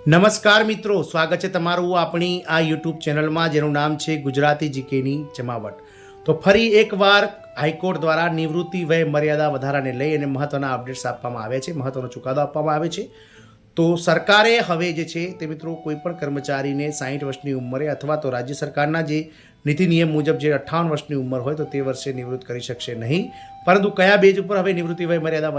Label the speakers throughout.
Speaker 1: નમસ્કાર મિત્રો, સ્વાગત છે તમારું આપણી આ યુટ્યુબ ચેનલમાં જેનું નામ છે ગુજરાતી જીકેની જમાવટ। તો ફરી એકવાર હાઈકોર્ટ દ્વારા નિવૃત્તિ વય મર્યાદા વધારાને લઈ અને મહત્વના અપડેટ્સ આપવામાં આવ્યા છે, મહત્વનો ચુકાદો આપવામાં આવે છે। તો સરકારે હવે જે છે તે મિત્રો કોઈપણ કર્મચારીને 60 વર્ષની ઉંમરે અથવા તો રાજ્ય સરકારના જે નીતિ નિયમ મુજબ જે 58 વર્ષની ઉંમર હોય તો તે વર્ષે નિવૃત્ત કરી શકશે નહીં, પરંતુ કયા બેઝ ઉપર હવે નિવૃત્તિ વય મર્યાદા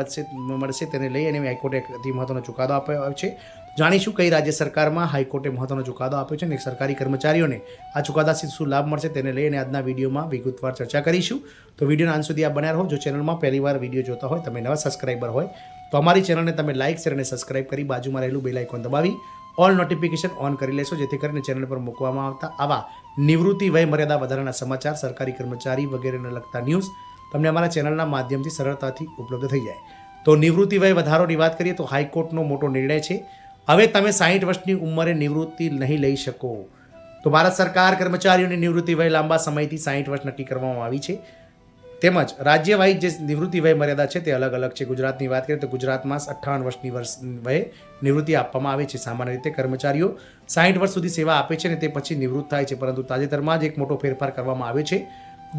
Speaker 1: મળશે તેને લઈ અને હાઈકોર્ટે અતિ મહત્વનો ચુકાદો આપ્યો છે। જાણીશું કઈ રાજ્ય સરકારમાં હાઈકોર્ટે મહત્વનો ચુકાદો આપ્યો છે અને સરકારી કર્મચારીઓને આ ચુકાદાથી શું લાભ મળશે તેને લઈને આજના વિડીયોમાં વિગતવાર ચર્ચા કરીશું। તો વિડીયોના અંત સુધી આપ બન્યા રહો। જો ચેનલમાં પહેલીવાર વિડીયો જોતા હોય, તમે નવા સબસ્ક્રાઈબર હોય તો અમારી ચેનલને તમે લાઇક, શેર અને સબસ્ક્રાઈબ કરી બાજુમાં રહેલું બેલ આઇકોન દબાવી ઓલ નોટિફિકેશન ઓન કરી લેશો, જેથી કરીને ચેનલ પર મૂકવામાં આવતા આવા નિવૃત્તિ વય મર્યાદા વધારાના સમાચાર, સરકારી કર્મચારી વગેરેને લગતા ન્યૂઝ તમને અમારા ચેનલના માધ્યમથી સરળતાથી ઉપલબ્ધ થઈ જાય। તો નિવૃત્તિ વય વધારોની વાત કરીએ તો હાઈકોર્ટનો મોટો નિર્ણય છે। હવે તમે 60 વર્ષની ઉંમરે નિવૃત્તિ નહીં લઈ શકો। તો ભારત સરકાર કર્મચારીઓની નિવૃત્તિ વય લાંબા સમયથી 60 વર્ષ નક્કી કરવામાં આવી છે, તેમજ રાજ્ય વાઇઝ જે નિવૃત્તિ વય મર્યાદા છે તે અલગ અલગ છે। ગુજરાતની વાત કરીએ તો ગુજરાતમાં 58 વર્ષની વયે નિવૃત્તિ આપવામાં આવે છે। સામાન્ય રીતે કર્મચારીઓ 60 વર્ષ સુધી સેવા આપે છે અને તે પછી નિવૃત્ત થાય છે, પરંતુ તાજેતરમાં જ એક મોટો ફેરફાર કરવામાં આવ્યો છે।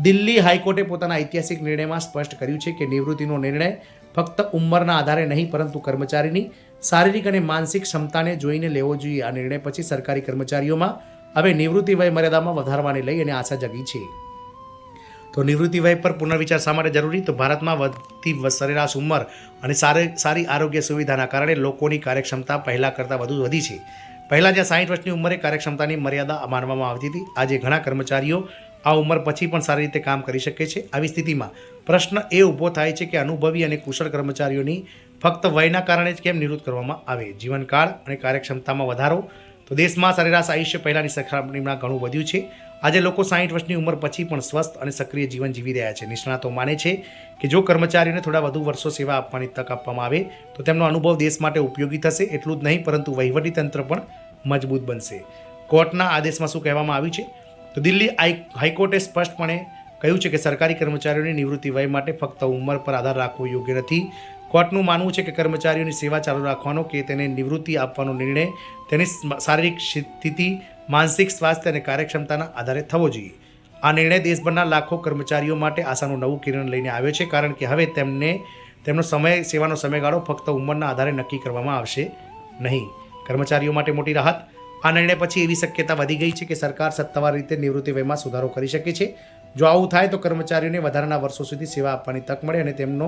Speaker 1: દિલ્હી હાઈકોર્ટે પોતાના ઐતિહાસિક નિર્ણયમાં સ્પષ્ટ કર્યું છે કે નિવૃત્તિનો નિર્ણય ફક્ત ઉંમરના આધારે નહીં, પરંતુ કર્મચારીની શારીરિક અને માનસિક ક્ષમતાને જોઈને લેવો જોઈએ। આ નિર્ણય પછી સરકારી કર્મચારીઓમાં હવે નિવૃત્તિ વય મર્યાદામાં વધારવાને લઈ અને આશા જગી છે। તો નિવૃત્તિ વય પર પુનર્વિચાર શા માટે જરૂરી? તો ભારતમાં વધતી સરેરાશ ઉંમર અને સારી આરોગ્ય સુવિધાના કારણે લોકોની કાર્યક્ષમતા પહેલાં કરતાં વધુ વધી છે। પહેલાં જ્યાં 60 વર્ષની ઉંમરે કાર્યક્ષમતાની મર્યાદા માનવામાં આવતી હતી, આજે ઘણા કર્મચારીઓ આ ઉંમર પછી પણ સારી રીતે કામ કરી શકે છે। આવી સ્થિતિમાં પ્રશ્ન એ ઊભો થાય છે કે અનુભવી અને કુશળ કર્મચારીઓની ફક્ત વયના કારણે જ કેમ નિવૃત્ત કરવામાં આવે? જીવનકાળ અને કાર્યક્ષમતામાં વધારો। તો દેશમાં સરેરાશ આયુષ્ય પહેલાંની સરખામણીમાં ઘણું વધ્યું છે। આજે લોકો 60 વર્ષની ઉંમર પછી પણ સ્વસ્થ અને સક્રિય જીવન જીવી રહ્યા છે। નિષ્ણાતો માને છે કે જો કર્મચારીઓને થોડા વધુ વર્ષો સેવા આપવાની તક આપવામાં આવે તો તેમનો અનુભવ દેશ માટે ઉપયોગી થશે। એટલું જ નહીં, પરંતુ વહીવટીતંત્ર પણ મજબૂત બનશે। કોર્ટના આદેશમાં શું કહેવામાં આવ્યું છે? તો દિલ્હી હાઈકોર્ટે સ્પષ્ટપણે કહ્યું છે કે સરકારી કર્મચારીઓની નિવૃત્તિ વય માટે ફક્ત ઉંમર પર આધાર રાખવો યોગ્ય નથી। કોર્ટનું માનવું છે કે કર્મચારીઓની સેવા ચાલુ રાખવાનો કે તેને નિવૃત્તિ આપવાનો નિર્ણય તેની શારીરિક સ્થિતિ, માનસિક સ્વાસ્થ્ય અને કાર્યક્ષમતાના આધારે થવો જોઈએ। આ નિર્ણય દેશભરના લાખો કર્મચારીઓ માટે આશાનું નવું કિરણ લઈને આવ્યો છે, કારણ કે હવે તેમનો સેવાનો સમયગાળો ફક્ત ઉંમરના આધારે નક્કી કરવામાં આવશે નહીં। કર્મચારીઓ માટે મોટી રાહત। આ નિર્ણય પછી એવી શક્યતા વધી ગઈ છે કે સરકાર સત્તાવાર રીતે નિવૃત્તિ વયમાં સુધારો કરી શકે છે। જો આવું થાય તો કર્મચારીઓને વધારાના વર્ષો સુધી સેવા આપવાની તક મળે અને તેમનો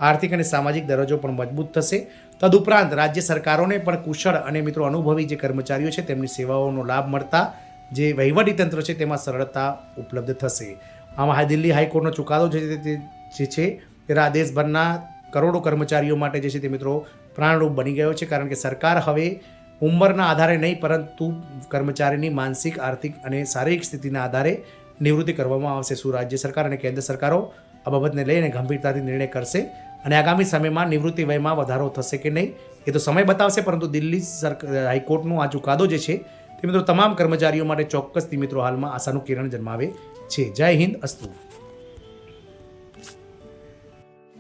Speaker 1: આર્થિક અને સામાજિક દરજ્જો પણ મજબૂત થશે। તદુપરાંત રાજ્ય સરકારોને પણ કુશળ અને મિત્રો અનુભવી જે કર્મચારીઓ છે તેમની સેવાઓનો લાભ મળતા જે વહીવટીતંત્ર છે તેમાં સરળતા ઉપલબ્ધ થશે। આમાં દિલ્હી હાઈકોર્ટનો ચુકાદો જે છે તે દેશભરના કરોડો કર્મચારીઓ માટે જે છે તે મિત્રો પ્રાણરૂપ બની ગયો છે, કારણ કે સરકાર હવે ઉંમરના આધારે નહીં, પરંતુ કર્મચારીની માનસિક, આર્થિક અને શારીરિક સ્થિતિના આધારે નિવૃત્તિ કરવામાં આવશે। શું રાજ્ય સરકાર અને કેન્દ્ર સરકારો આ બાબતને લઈને ગંભીરતાથી નિર્ણય કરશે અને આગામી સમયમાં નિવૃત્તિ વયમાં વધારો થશે કે નહીં એ તો સમય બતાવશે, પરંતુ દિલ્હી હાઈકોર્ટનો આ ચુકાદો જે છે તે મિત્રો તમામ કર્મચારીઓ માટે ચોક્કસથી મિત્રો હાલમાં આશાનું કિરણ જન્માવે છે। જય હિન્દ, અસ્તુ।